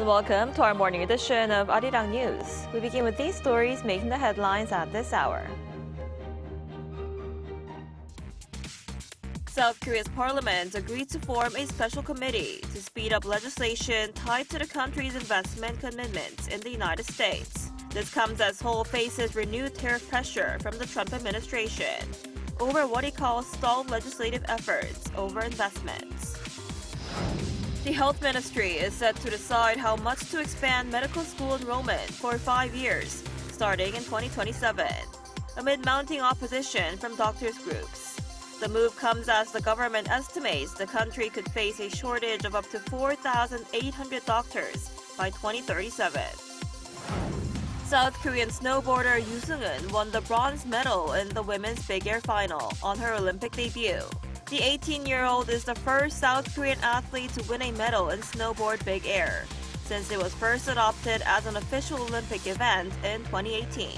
and welcome to our morning edition of Arirang News. We begin with these stories making the headlines at this hour. South Korea's parliament agreed to form a special committee to speed up legislation tied to the country's investment commitments in the United States. This comes as Seoul faces renewed tariff pressure from the Trump administration over what he calls stalled legislative efforts over investments. The Health Ministry is set to decide how much to expand medical school enrollment for 5 years, starting in 2027, amid mounting opposition from doctors' groups. The move comes as the government estimates the country could face a shortage of up to 4,800 doctors by 2037. South Korean snowboarder Yoo Seung-eun won the bronze medal in the women's big air final on her Olympic debut. The 18-year-old is the first South Korean athlete to win a medal in snowboard big air, since it was first adopted as an official Olympic event in 2018.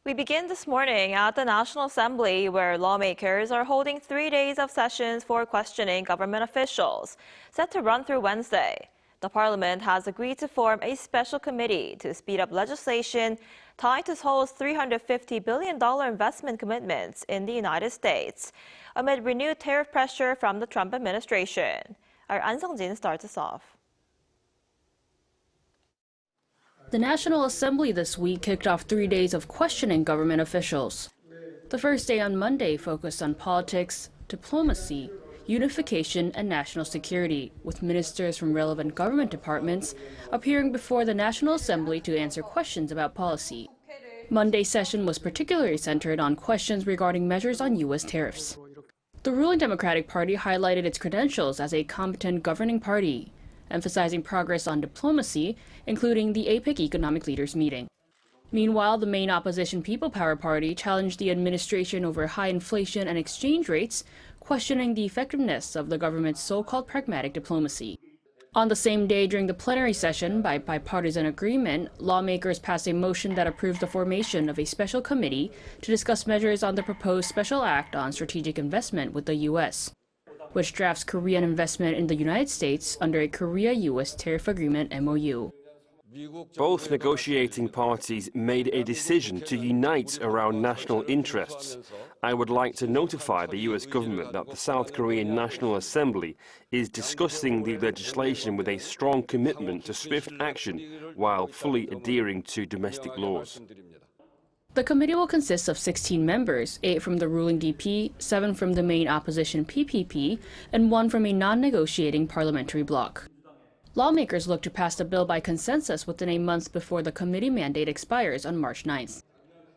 We begin this morning at the National Assembly, where lawmakers are holding 3 days of sessions for questioning government officials, set to run through Wednesday. The parliament has agreed to form a special committee to speed up legislation tied to Seoul's $350 billion investment commitments in the United States, amid renewed tariff pressure from the Trump administration. Our An Sung-jin starts us off. The National Assembly this week kicked off 3 days of questioning government officials. The first day on Monday focused on politics, diplomacy, unification, and national security, with ministers from relevant government departments appearing before the National Assembly to answer questions about policy. Monday's session was particularly centered on questions regarding measures on U.S. tariffs. The ruling Democratic Party highlighted its credentials as a competent governing party, emphasizing progress on diplomacy, including the APEC Economic Leaders meeting. Meanwhile, the main opposition People Power Party challenged the administration over high inflation and exchange rates, questioning the effectiveness of the government's so-called pragmatic diplomacy. On the same day during the plenary session, by bipartisan agreement, lawmakers passed a motion that approves the formation of a special committee to discuss measures on the proposed Special Act on Strategic Investment with the U.S., which drafts Korean investment in the United States under a Korea-U.S. Tariff Agreement MOU. Both negotiating parties made a decision to unite around national interests. I would like to notify the U.S. government that the South Korean National Assembly is discussing the legislation with a strong commitment to swift action while fully adhering to domestic laws. The committee will consist of 16 members, 8 from the ruling DP, 7 from the main opposition PPP, and 1 from a non-negotiating parliamentary bloc. Lawmakers look to pass the bill by consensus within a month before the committee mandate expires on March 9th.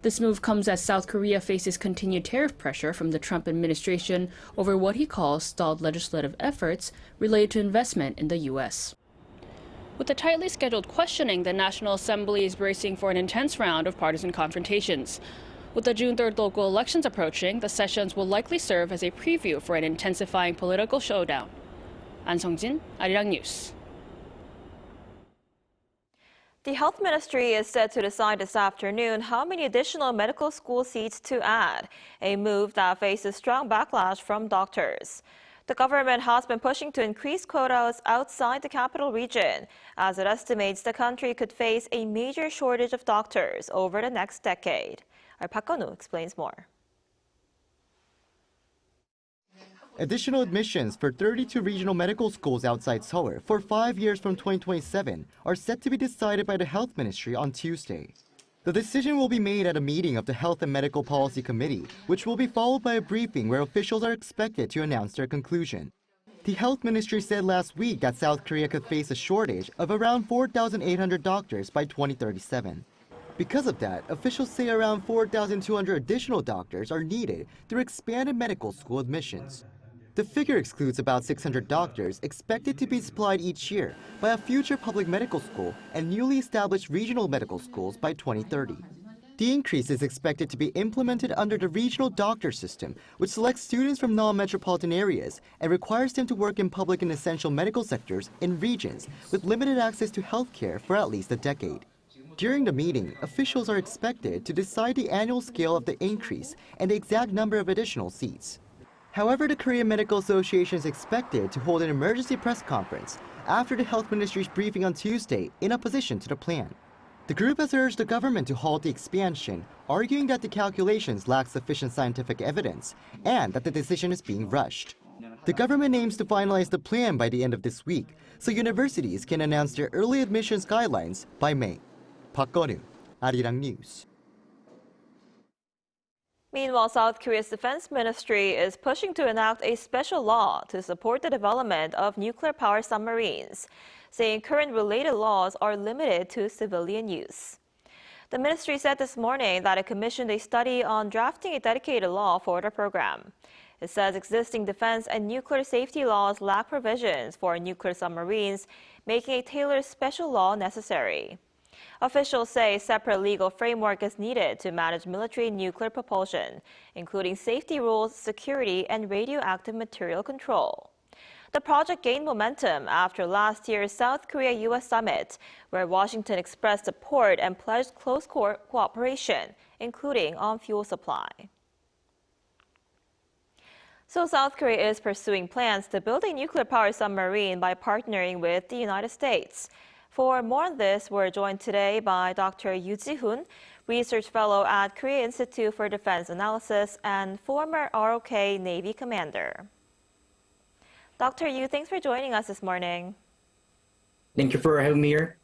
This move comes as South Korea faces continued tariff pressure from the Trump administration over what he calls stalled legislative efforts related to investment in the U.S. With the tightly scheduled questioning, the National Assembly is bracing for an intense round of partisan confrontations. With the June 3rd local elections approaching, the sessions will likely serve as a preview for an intensifying political showdown. An Sung-jin, Arirang News. The Health Ministry is set to decide this afternoon how many additional medical school seats to add, a move that faces strong backlash from doctors. The government has been pushing to increase quotas outside the capital region, as it estimates the country could face a major shortage of doctors over the next decade. Our Park Gun-woo explains more. Additional admissions for 32 regional medical schools outside Seoul for 5 years from 2027 are set to be decided by the Health Ministry on Tuesday. The decision will be made at a meeting of the Health and Medical Policy Committee, which will be followed by a briefing where officials are expected to announce their conclusion. The Health Ministry said last week that South Korea could face a shortage of around 4,800 doctors by 2037. Because of that, officials say around 4,200 additional doctors are needed through expanded medical school admissions. The figure excludes about 600 doctors expected to be supplied each year by a future public medical school and newly established regional medical schools by 2030. The increase is expected to be implemented under the regional doctor system, which selects students from non-metropolitan areas and requires them to work in public and essential medical sectors in regions with limited access to health care for at least a decade. During the meeting, officials are expected to decide the annual scale of the increase and the exact number of additional seats. However, the Korean Medical Association is expected to hold an emergency press conference after the health ministry's briefing on Tuesday in opposition to the plan. The group has urged the government to halt the expansion, arguing that the calculations lack sufficient scientific evidence and that the decision is being rushed. The government aims to finalize the plan by the end of this week, so universities can announce their early admissions guidelines by May. Park Go-nu, Arirang News. Meanwhile, South Korea's defense ministry is pushing to enact a special law to support the development of nuclear-powered submarines, saying current related laws are limited to civilian use. The ministry said this morning that it commissioned a study on drafting a dedicated law for the program. It says existing defense and nuclear safety laws lack provisions for nuclear submarines, making a tailored special law necessary. Officials say a separate legal framework is needed to manage military nuclear propulsion, including safety rules, security, and radioactive material control. The project gained momentum after last year's South Korea-U.S. summit, where Washington expressed support and pledged close cooperation, including on fuel supply. So South Korea is pursuing plans to build a nuclear-powered submarine by partnering with the United States. For more on this, we're joined today by Dr. Yu Ji-hoon, Research Fellow at Korea Institute for Defense Analysis and former ROK Navy Commander. Dr. Yu, thanks for joining us this morning. Thank you for having me here.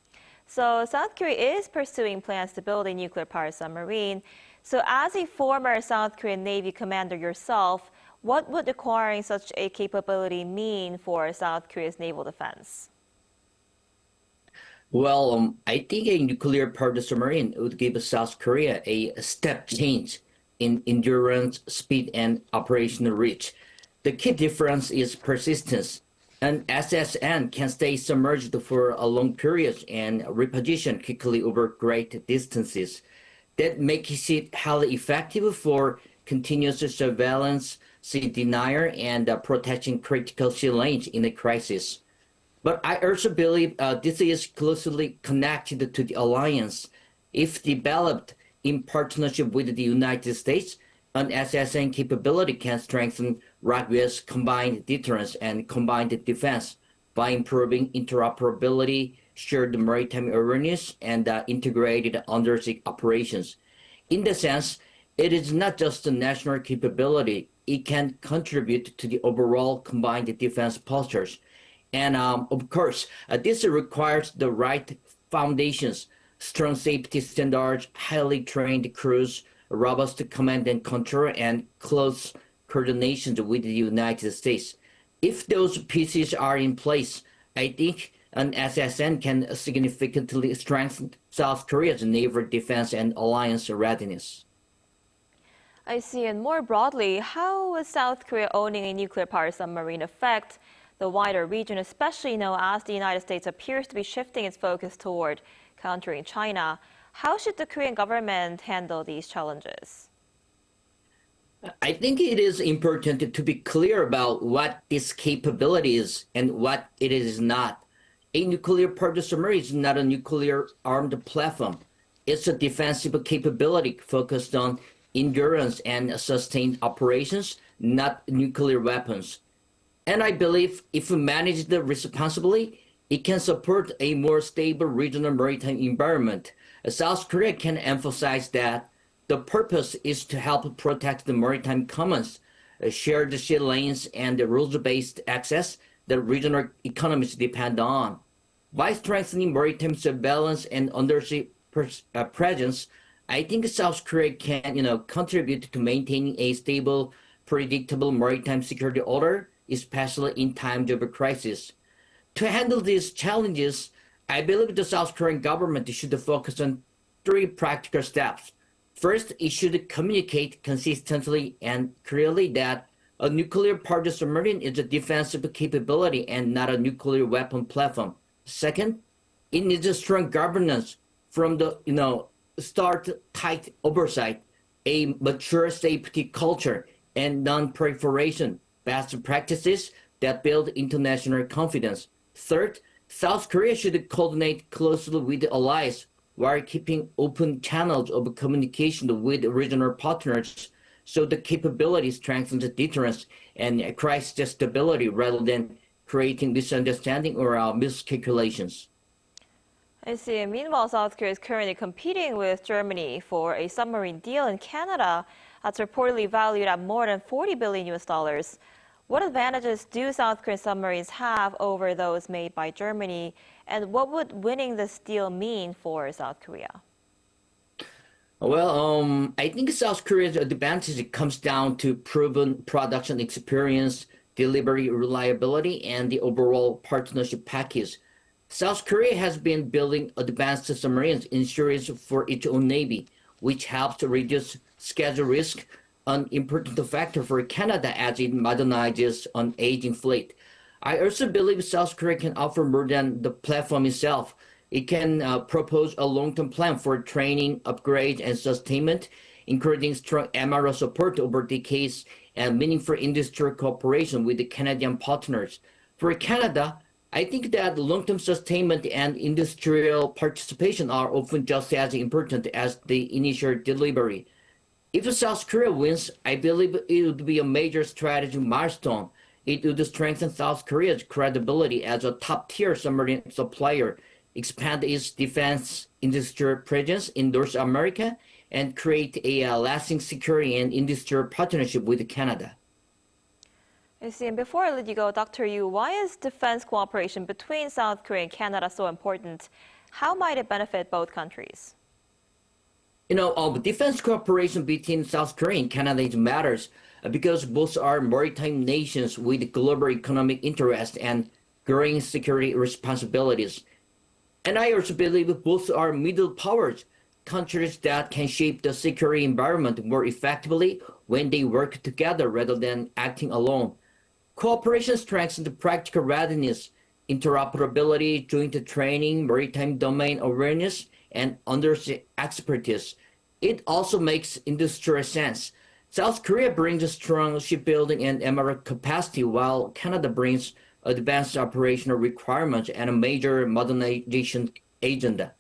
So South Korea is pursuing plans to build a nuclear-powered submarine. So as a former South Korean Navy commander yourself, what would acquiring such a capability mean for South Korea's naval defense? Well, I think a nuclear-powered submarine would give South Korea a step change in endurance, speed, and operational reach. The key difference is persistence. An SSN can stay submerged for a long period and reposition quickly over great distances. That makes it highly effective for continuous surveillance, sea denial, and protecting critical sea lanes in a crisis. But I also believe this is closely connected to the alliance. If developed in partnership with the United States, an SSN capability can strengthen Russia's combined deterrence and combined defense by improving interoperability, shared maritime awareness, and integrated undersea operations. In the sense, it is not just a national capability, it can contribute to the overall combined defense postures. And of course, this requires the right foundations, strong safety standards, highly trained crews, robust command and control, and close coordination with the United States. If those pieces are in place, I think an SSN can significantly strengthen South Korea's naval defense and alliance readiness. I see. And more broadly, how would South Korea owning a nuclear-powered submarine affect the wider region, especially now as the United States appears to be shifting its focus toward countering China? How should the Korean government handle these challenges? I think it is important to be clear about what this capability is and what it is not. A nuclear-powered submarine is not a nuclear-armed platform. It's a defensive capability focused on endurance and sustained operations, not nuclear weapons. And I believe if managed responsibly, it can support a more stable regional maritime environment. South Korea can emphasize that the purpose is to help protect the maritime commons, shared sea lanes, and the rules-based access that regional economies depend on. By strengthening maritime surveillance and undersea presence, I think South Korea can, contribute to maintaining a stable, predictable maritime security order, especially in times of a crisis. To handle these challenges, I believe the South Korean government should focus on 3 practical steps. First, it should communicate consistently and clearly that a nuclear-powered submarine is a defensive capability and not a nuclear weapon platform. Second, it needs a strong governance from the, start tight oversight, a mature safety culture, and non-proliferation best practices that build international confidence. Third, South Korea should coordinate closely with allies while keeping open channels of communication with regional partners So the capability strengthens the deterrence and crisis stability rather than creating misunderstanding or miscalculations. I see. And meanwhile, South Korea is currently competing with Germany for a submarine deal in Canada that's reportedly valued at more than 40 billion US dollars. What advantages do South Korean submarines have over those made by Germany? And what would winning this deal mean for South Korea? Well, I think South Korea's advantage comes down to proven production experience, delivery reliability, and the overall partnership package. South Korea has been building advanced submarines in series for its own Navy, which helps to reduce schedule risk, an important factor for Canada as it modernizes an aging fleet. I also believe South Korea can offer more than the platform itself. It can propose a long-term plan for training, upgrade, and sustainment, including strong MRO support over decades and meaningful industrial cooperation with the Canadian partners. For Canada, I think that long-term sustainment and industrial participation are often just as important as the initial delivery. If South Korea wins, I believe it would be a major strategic milestone. It would strengthen South Korea's credibility as a top-tier submarine supplier, expand its defense industrial presence in North America, and create a lasting security and industrial partnership with Canada. I see. And before I let you go, Dr. Yu, why is defense cooperation between South Korea and Canada so important? How might it benefit both countries? Defense cooperation between South Korea and Canada matters because both are maritime nations with global economic interests and growing security responsibilities. And I also believe both are middle powers, countries that can shape the security environment more effectively when they work together rather than acting alone. Cooperation strengthens practical readiness, interoperability, joint training, maritime domain awareness, and undersea expertise. It also makes industrial sense. South Korea brings a strong shipbuilding and MRO capacity, while Canada brings advanced operational requirements and a major modernization agenda.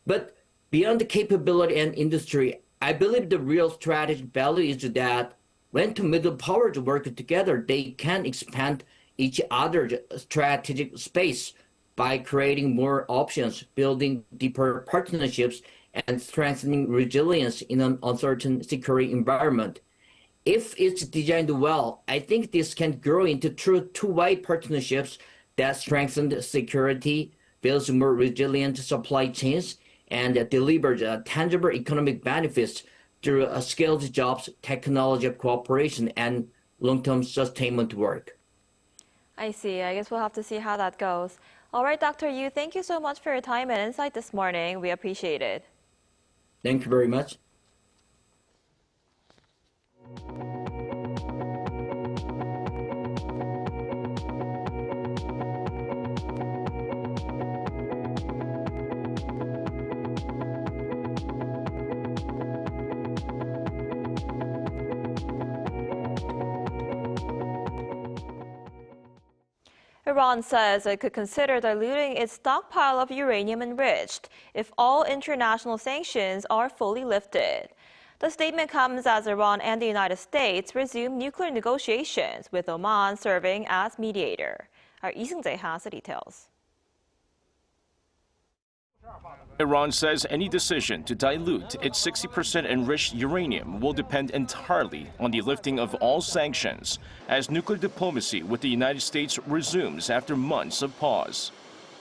But beyond the capability and industry, I believe the real strategic value is that when two middle powers work together, they can expand each other's strategic space by creating more options, building deeper partnerships, and strengthening resilience in an uncertain security environment. If it's designed well, I think this can grow into true two-way partnerships that strengthen security, builds more resilient supply chains, and delivers tangible economic benefits through skilled jobs, technology cooperation, and long-term sustainment work. I see. I guess we'll have to see how that goes. All right, Dr. Yu, thank you so much for your time and insight this morning. We appreciate it. Thank you very much. Iran says it could consider diluting its stockpile of uranium enriched if all international sanctions are fully lifted. The statement comes as Iran and the United States resume nuclear negotiations, with Oman serving as mediator. Our Lee Seung-jae has the details. Iran says any decision to dilute its 60% enriched uranium will depend entirely on the lifting of all sanctions as nuclear diplomacy with the United States resumes after months of pause.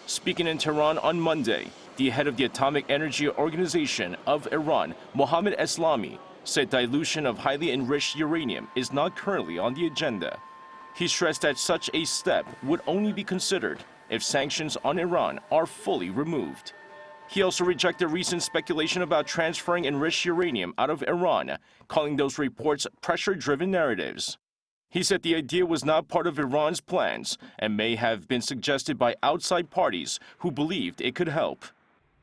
Speaking in Tehran on Monday, the head of the Atomic Energy Organization of Iran, Mohammad Eslami, said dilution of highly enriched uranium is not currently on the agenda. He stressed that such a step would only be considered if sanctions on Iran are fully removed. He also rejected recent speculation about transferring enriched uranium out of Iran, calling those reports pressure-driven narratives. He said the idea was not part of Iran's plans and may have been suggested by outside parties who believed it could help.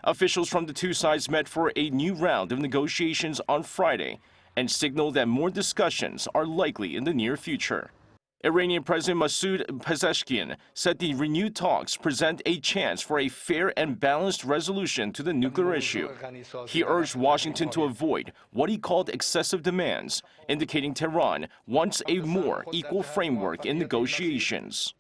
Officials from the two sides met for a new round of negotiations on Friday and signaled that more discussions are likely in the near future. Iranian President Masoud Pezeshkian said the renewed talks present a chance for a fair and balanced resolution to the nuclear issue. He urged Washington to avoid what he called excessive demands, indicating Tehran wants a more equal framework in negotiations.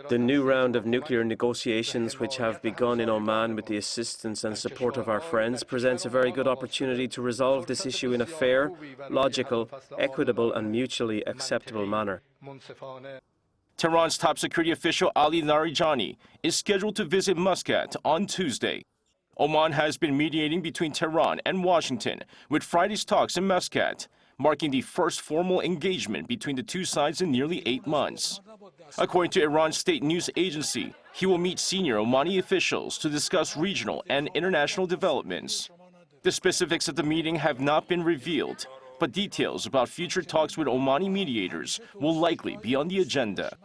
The new round of nuclear negotiations, which have begun in Oman with the assistance and support of our friends, presents a very good opportunity to resolve this issue in a fair, logical, equitable and mutually acceptable manner. Tehran's top security official Ali Larijani is scheduled to visit Muscat on Tuesday. Oman has been mediating between Tehran and Washington, with Friday's talks in Muscat marking the first formal engagement between the two sides in nearly 8 months. According to Iran's state news agency, he will meet senior Omani officials to discuss regional and international developments. The specifics of the meeting have not been revealed, but details about future talks with Omani mediators will likely be on the agenda.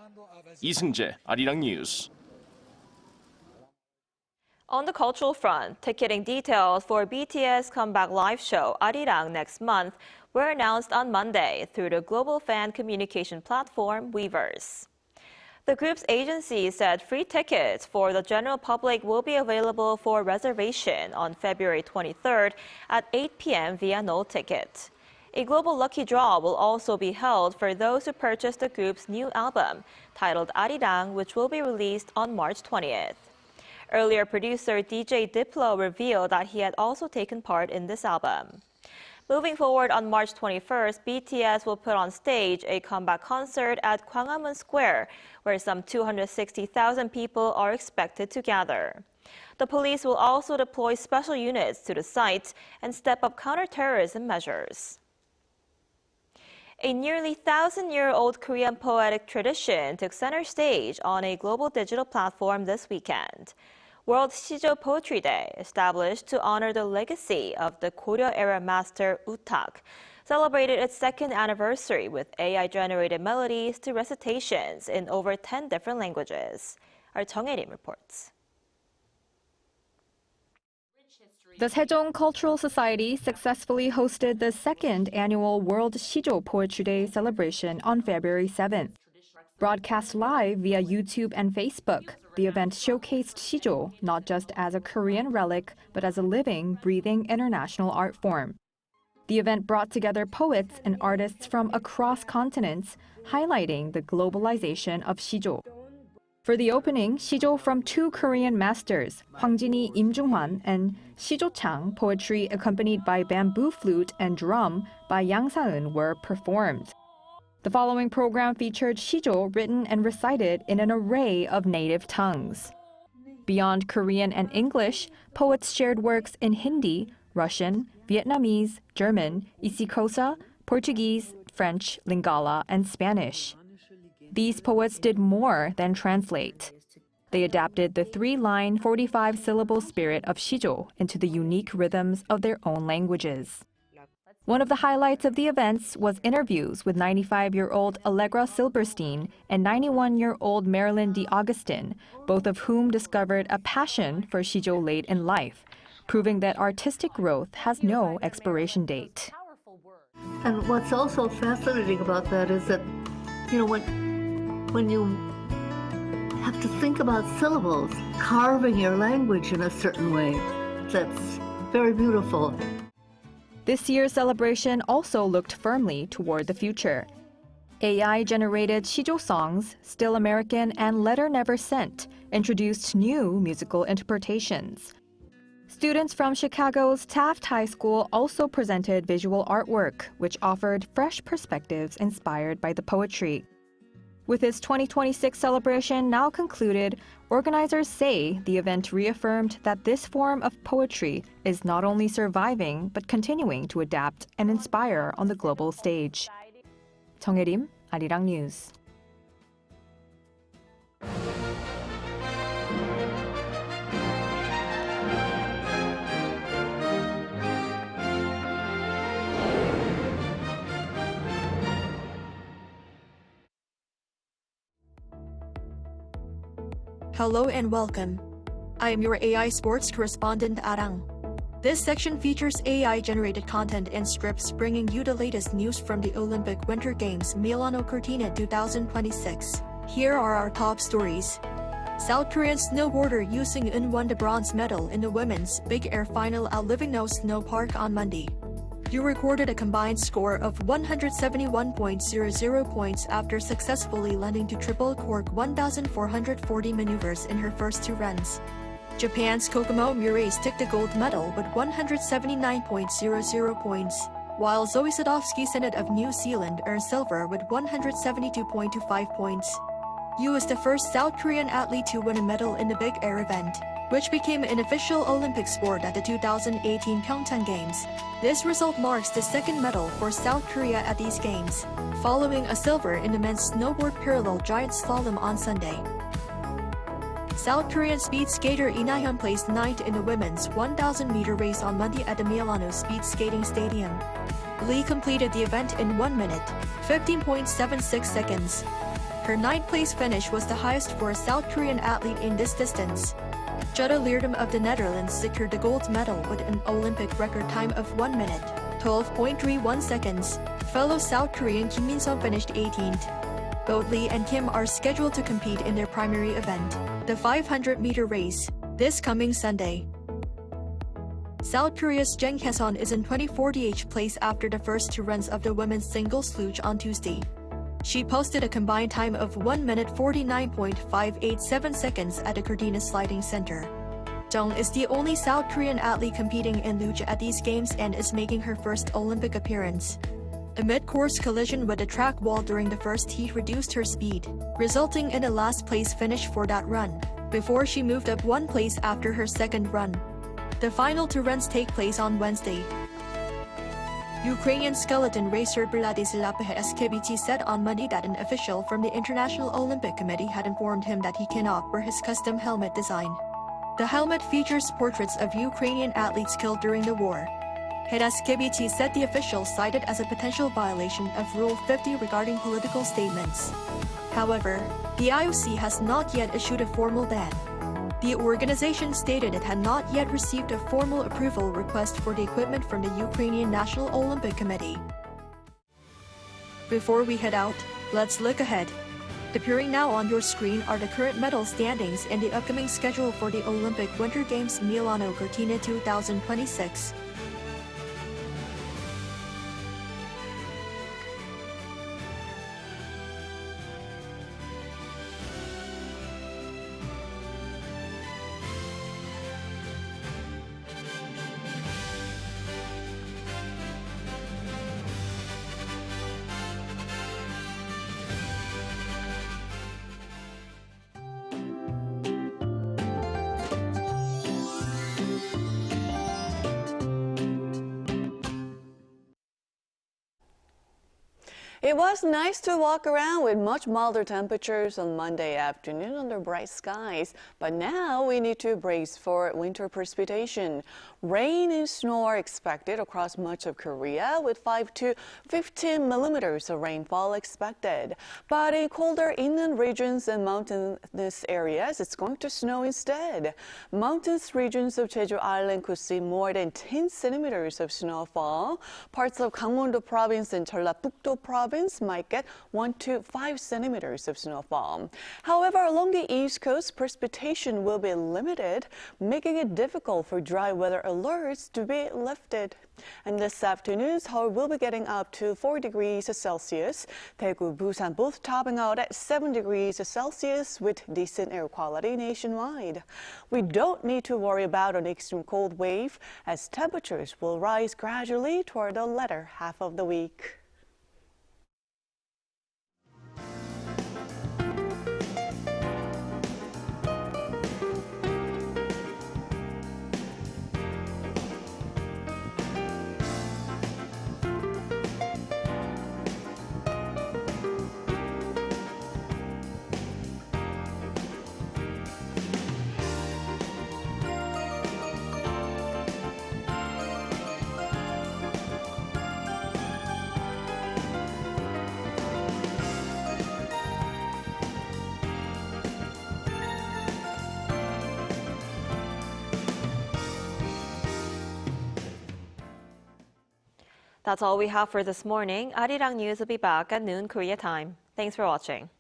Lee Seung-jae, Arirang News. On the cultural front, ticketing details for BTS comeback live show Arirang next month were announced on Monday through the global fan communication platform Weverse. The group's agency said free tickets for the general public will be available for reservation on February 23rd at 8 p.m. via No Ticket. A global lucky draw will also be held for those who purchase the group's new album, titled Arirang, which will be released on March 20th. Earlier, producer DJ Diplo revealed that he had also taken part in this album. Moving forward, on March 21st, BTS will put on stage a comeback concert at Gwanghwamun Square, where some 260,000 people are expected to gather. The police will also deploy special units to the site and step up counterterrorism measures. A nearly 1,000-year-old Korean poetic tradition took center stage on a global digital platform this weekend. World Sijo Poetry Day, established to honor the legacy of the Goryeo-era master Utak, celebrated its second anniversary with AI-generated melodies to recitations in over 10 different languages. Our Jung Hae-rim reports. The Sejong Cultural Society successfully hosted the second annual World Sijo Poetry Day celebration on February 7th. Broadcast live via YouTube and Facebook, the event showcased Sijo not just as a Korean relic, but as a living, breathing international art form. The event brought together poets and artists from across continents, highlighting the globalization of Sijo. For the opening, Sijo from two Korean masters, Hwangjini Im Jung-hwan and Sijo Chang poetry accompanied by bamboo flute and drum by Yang Sa-eun were performed. The following program featured Sijo written and recited in an array of native tongues. Beyond Korean and English, poets shared works in Hindi, Russian, Vietnamese, German, Isikosa, Portuguese, French, Lingala, and Spanish. These poets did more than translate. They adapted the 3-line, 45-syllable spirit of Sijo into the unique rhythms of their own languages. One of the highlights of the events was interviews with 95-year-old Allegra Silberstein and 91-year-old Marilyn d'Augustin, both of whom discovered a passion for Sijo late in life, proving that artistic growth has no expiration date. And what's also fascinating about that is that, when you have to think about syllables, carving your language in a certain way, that's very beautiful. This year's celebration also looked firmly toward the future. AI-generated Sijo songs, Still American and Letter Never Sent, introduced new musical interpretations. Students from Chicago's Taft High School also presented visual artwork, which offered fresh perspectives inspired by the poetry. With its 2026 celebration now concluded, organizers say the event reaffirmed that this form of poetry is not only surviving but continuing to adapt and inspire on the global stage. Jung Hae-rim, Arirang News. Hello and welcome. I am your AI sports correspondent, Arirang. This section features AI-generated content and scripts bringing you the latest news from the Olympic Winter Games Milano Cortina 2026. Here are our top stories. South Korean snowboarder Yoo Seung-eun won the bronze medal in the women's big air final at Livingno Snow Park on Monday. Yoo recorded a combined score of 171.00 points after successfully landing to triple cork 1,440 maneuvers in her first 2 runs. Japan's Kokomo Murray took the gold medal with 179.00 points, while Zoe Sadowski-Synnott of New Zealand earned silver with 172.25 points. Yoo is the first South Korean athlete to win a medal in the big air event, which became an official Olympic sport at the 2018 Pyeongchang Games. This result marks the second medal for South Korea at these games, following a silver in the men's snowboard parallel giant slalom on Sunday. South Korean speed skater Lee Na-hyun placed 9th in the women's 1,000-meter race on Monday at the Milano Speed Skating Stadium. Lee completed the event in 1 minute, 15.76 seconds. Her 9th-place finish was the highest for a South Korean athlete in this distance. Jutta Leerdam of the Netherlands secured the gold medal with an Olympic record time of 1 minute, 12.31 seconds. Fellow South Korean Kim Min-sung finished 18th. Both Lee and Kim are scheduled to compete in their primary event, the 500-meter race, this coming Sunday. South Korea's Jang Hye-sun is in 2048th place after the first 2 runs of the women's singles luge on Tuesday. She posted a combined time of 1 minute 49.587 seconds at the Cortina Sliding Center. Jung is the only South Korean athlete competing in luge at these games and is making her first Olympic appearance. A mid-course collision with a track wall during the first heat reduced her speed, resulting in a last-place finish for that run, before she moved up 1 place after her second run. The final 2 runs take place on Wednesday. Ukrainian skeleton racer Vladislav SKBT said on Monday that an official from the International Olympic Committee had informed him that he cannot wear his custom helmet design. The helmet features portraits of Ukrainian athletes killed during the war. SKBT said the official cited as a potential violation of Rule 50 regarding political statements. However, the IOC has not yet issued a formal ban. The organization stated it had not yet received a formal approval request for the equipment from the Ukrainian National Olympic Committee. Before we head out, let's look ahead. Appearing now on your screen are the current medal standings and the upcoming schedule for the Olympic Winter Games Milano Cortina 2026. It was nice to walk around with much milder temperatures on Monday afternoon under bright skies, but now we need to brace for winter precipitation. Rain and snow are expected across much of Korea, with 5 to 15 millimeters of rainfall expected. But in colder inland regions and mountainous areas, it's going to snow instead. Mountainous regions of Jeju Island could see more than 10 centimeters of snowfall. Parts of Gangwon-do Province and Jeollabuk-do Province might get 1 to 5 centimeters of snowfall. However, along the East Coast, precipitation will be limited, making it difficult for dry weather alerts to be lifted. And this afternoon, Seoul will be getting up to 4 degrees Celsius. Daegu, Busan both topping out at 7 degrees Celsius with decent air quality nationwide. We don't need to worry about an extreme cold wave, as temperatures will rise gradually toward the latter half of the week. That's all we have for this morning. Arirang News will be back at noon Korea time. Thanks for watching.